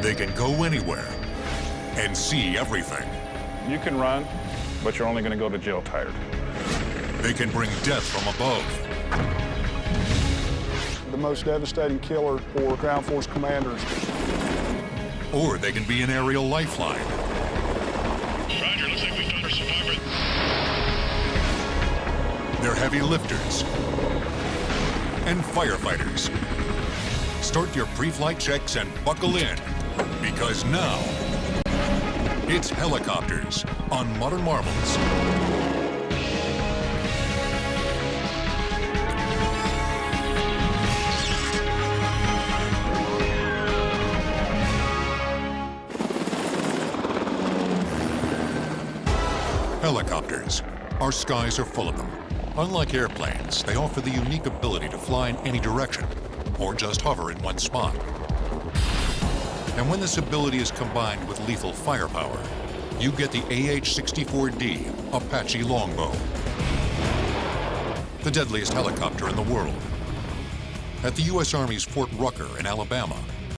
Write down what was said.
They can go anywhere and see everything. You can run, but you're only going to go to jail tired. They can bring death from above. The most devastating killer for ground force commanders. Or they can be an aerial lifeline. Roger, looks like we've done our survivor. They're heavy lifters and firefighters. Start your pre-flight checks and buckle in, because now it's helicopters on Modern Marvels. Helicopters. Our skies are full of them. Unlike airplanes, they offer the unique ability to fly in any direction, or just hover in one spot. And when this ability is combined with lethal firepower, you get the AH-64D Apache Longbow, the deadliest helicopter in the world. At the U.S. Army's Fort Rucker in Alabama,